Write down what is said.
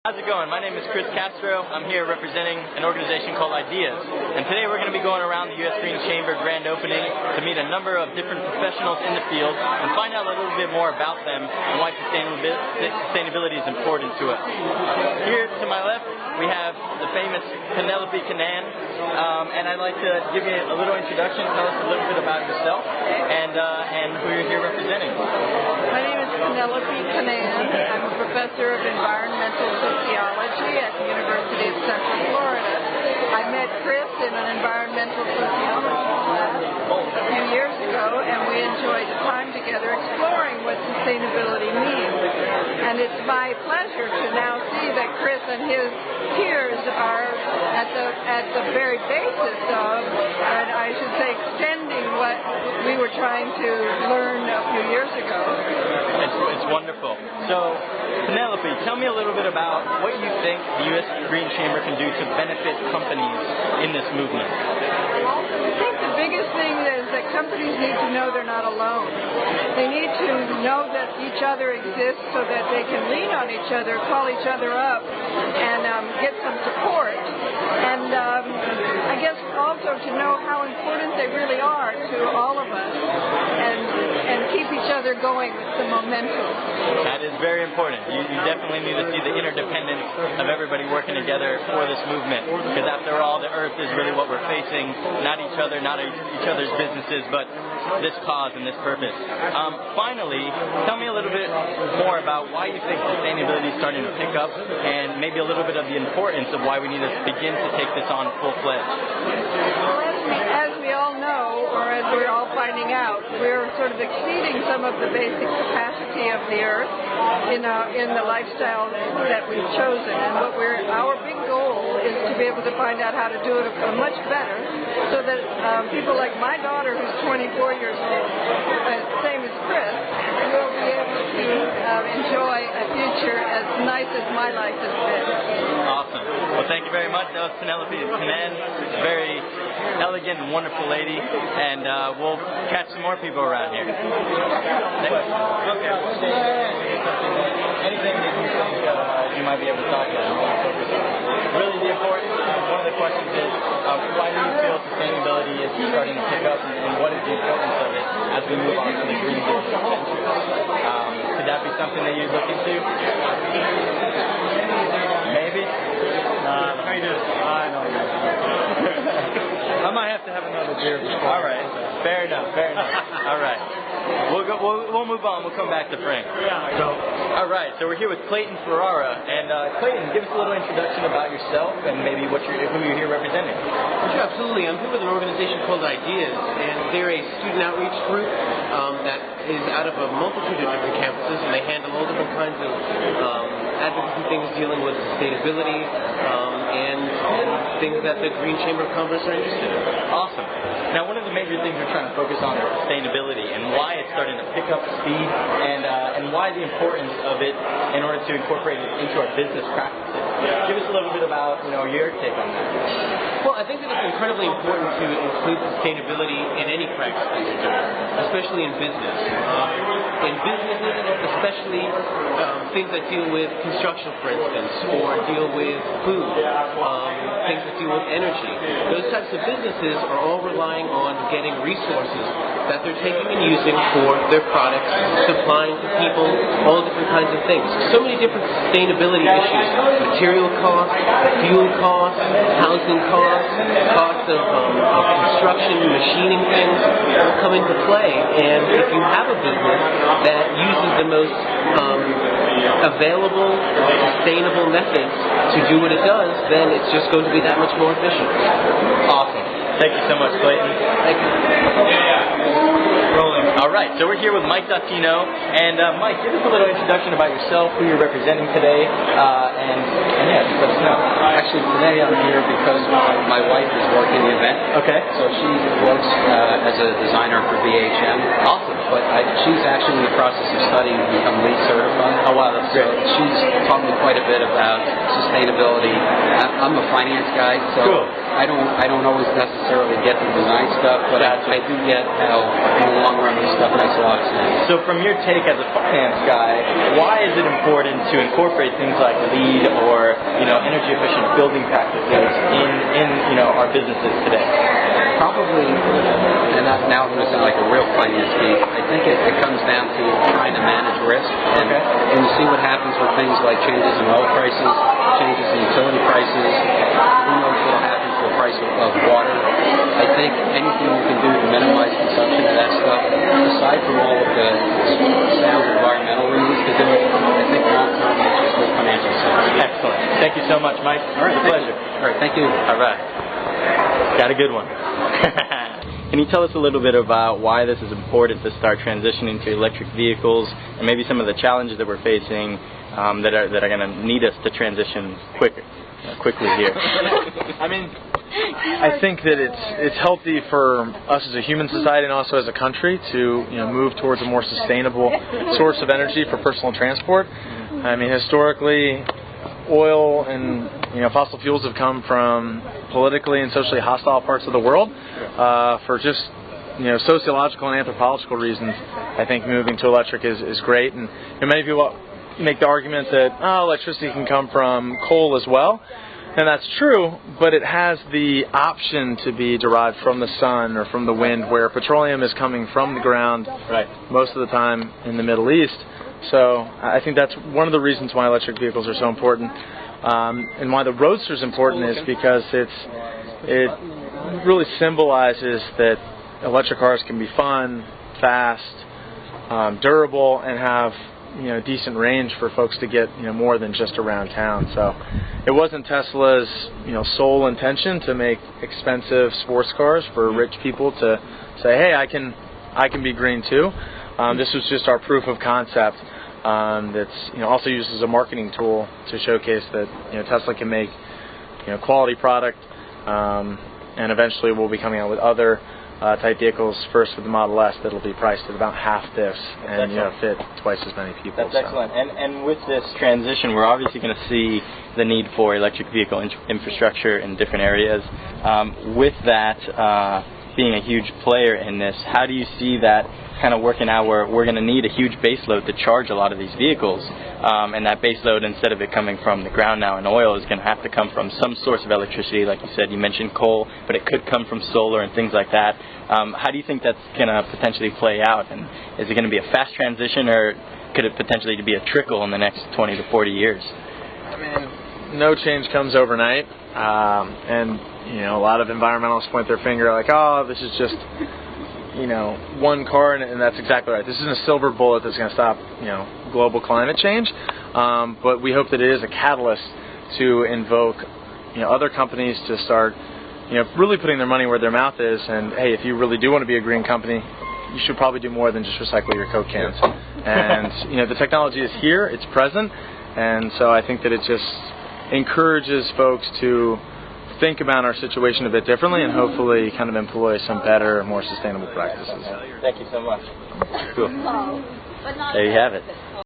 How's it going? My name is Castro. I'm here representing an organization called Ideas. And today we're going to be going around the U.S. Green Chamber grand opening to meet a number of different professionals in the field and find out a little bit more about them and why sustainability is important to us. Here to my left, we have the famous Penelope Canaan. And I'd like to give you a little introduction, tell us a little bit about yourself and who you're here representing. My name is Penelope Canaan. I'm a professor of environmental sociology at the University of Central Florida. I met Chris in an environmental sociology class a few years ago, and we enjoyed time together exploring what sustainability means. And it's my pleasure to now see that Chris and his peers are at the very basis of, and I should say, extending what we were trying to learn a few years ago. It's wonderful. So, Penelope, tell me a little bit about what you think the U.S. Green Chamber can do to benefit companies in this movement. I think the biggest thing is that companies need to know they're not alone. They need to know that each other exists so that they can lean on each other, call each other up, and get some support. And I guess also to know how important they really are to all of us and keep each other going with the momentum. That is very important. You definitely need to see the interdependence of everybody working together for this movement, because after all, the earth is really what we're facing, not each other, not each other's businesses, but this cause and this purpose. Finally, tell me a little bit more about why you think sustainability is starting to pick up, and maybe a little bit of the importance of why we need to begin to take this on full-fledged. As we all know, or as we're all finding out, we're sort of exceeding some of the basic capacity of the earth in the lifestyle that we've chosen. And our big goal is to be able to find out how to do it much better, so that people like my daughter, who's 24 years old, same as Chris, will be able to enjoy a future as nice as my life has been. Awesome. Well, thank you very much. That was Penelope Canaan, very elegant and wonderful lady, and we'll catch some more people around here. Next question. Okay. Anything that you think you might be able to talk about? Really, the importance. One of the questions is, why do you feel sustainability is starting to pick up, and what is the importance of it as we move on to the green business century? Could that be something that you'd look into? Maybe. How you doing? I know. I might have to have another beer before. All right. Fair enough. All right. We'll move on. We'll come back to Frank. Yeah. All right. So we're here with Clayton Ferrara, and Clayton, give us a little introduction about yourself and maybe who you're here representing. Sure, absolutely. I'm here with an organization called Ideas, and they're a student outreach group that is out of a multitude of different campuses, and they handle all different kinds of advocacy things dealing with sustainability and things that the Green Chamber of Commerce are interested in. Awesome. Now, one of the major things we're trying to focus on is sustainability and why it's starting to pick up speed, and why the importance of it in order to incorporate it into our business practices. Give us a little bit about your take on that. Well, I think that it's incredibly important to include sustainability in any practice that you're doing, especially in business. In businesses, especially things that deal with construction, for instance, or deal with food, things that deal with energy. Those types of businesses are all relying on getting resources that they're taking and using for their products, supplying to people, all different kinds of things. So many different sustainability issues: material costs, fuel costs, housing costs, costs of construction, machining things all come into play. And if you have a business that uses the most available, sustainable methods to do what it does, then it's just going to be that much more efficient. Awesome. Thank you so much, Clayton. Thank you. Rolling. All right, so we're here with Mike Dottino, and Mike, give us a little introduction about yourself, who you're representing today, and yeah, just let us know. Actually, today I'm here because my wife is working the event. Okay. So she works as a designer for VHM. Awesome. But she's actually in the process of studying to become LEED certified. Oh wow, that's great. So she's taught me quite a bit about sustainability. I'm a finance guy, so Cool. I don't always necessarily get the design stuff, but I do get how in the long run this stuff makes a lot of sense. So from your take as a finance guy, why is it important to incorporate things like LEED or energy efficient building practices in our businesses today? Probably, and now I'm going to sound like a real finance geek, I think it comes down to trying to manage risk. And when you see what happens with things like changes in oil prices, changes in utility prices, who knows what will happen to the price of water. I think anything you can do to minimize consumption of that stuff, aside from all of the sound environmental reasons to do it, I think long term it just makes financial sense. Excellent. Thank you so much, Mike. All right, it's a pleasure. All right, thank you. All right. Got a good one. Can you tell us a little bit about why this is important to start transitioning to electric vehicles and maybe some of the challenges that we're facing that are going to need us to transition quickly here? I mean, I think that it's healthy for us as a human society and also as a country to move towards a more sustainable source of energy for personal transport. I mean, historically, oil and fossil fuels have come from politically and socially hostile parts of the world for just sociological and anthropological reasons. I think moving to electric is great, and many people make the argument that electricity can come from coal as well, and that's true, but it has the option to be derived from the sun or from the wind, where petroleum is coming from the ground most of the time in the Middle East. So I think that's one of the reasons why electric vehicles are so important. And why the Roadster is important is because it really symbolizes that electric cars can be fun, fast, durable, and have decent range for folks to get more than just around town. So it wasn't Tesla's sole intention to make expensive sports cars for rich people to say, hey, I can be green too. This was just our proof of concept. That's also used as a marketing tool to showcase that Tesla can make quality product, and eventually we'll be coming out with other type vehicles. First with the Model S that'll be priced at about half this and fit twice as many people. That's excellent. And with this transition, we're obviously going to see the need for electric vehicle infrastructure in different areas. With that being a huge player in this, how do you see that kind of working out, where we're going to need a huge base load to charge a lot of these vehicles, and that base load, instead of it coming from the ground now and oil, is going to have to come from some source of electricity? Like you said, you mentioned coal, but it could come from solar and things like that. How do you think that's going to potentially play out, and is it going to be a fast transition, or could it potentially be a trickle in the next 20 to 40 years? I mean, no change comes overnight, and a lot of environmentalists point their finger like, oh, this is just one car, and that's exactly right. This isn't a silver bullet that's going to stop global climate change, but we hope that it is a catalyst to invoke other companies to start really putting their money where their mouth is. And hey, if you really do want to be a green company, you should probably do more than just recycle your Coke cans. And the technology is here, it's present, and so I think that it just encourages folks to think about our situation a bit differently and hopefully kind of employ some better, more sustainable practices. Thank you so much. Cool. There you have it.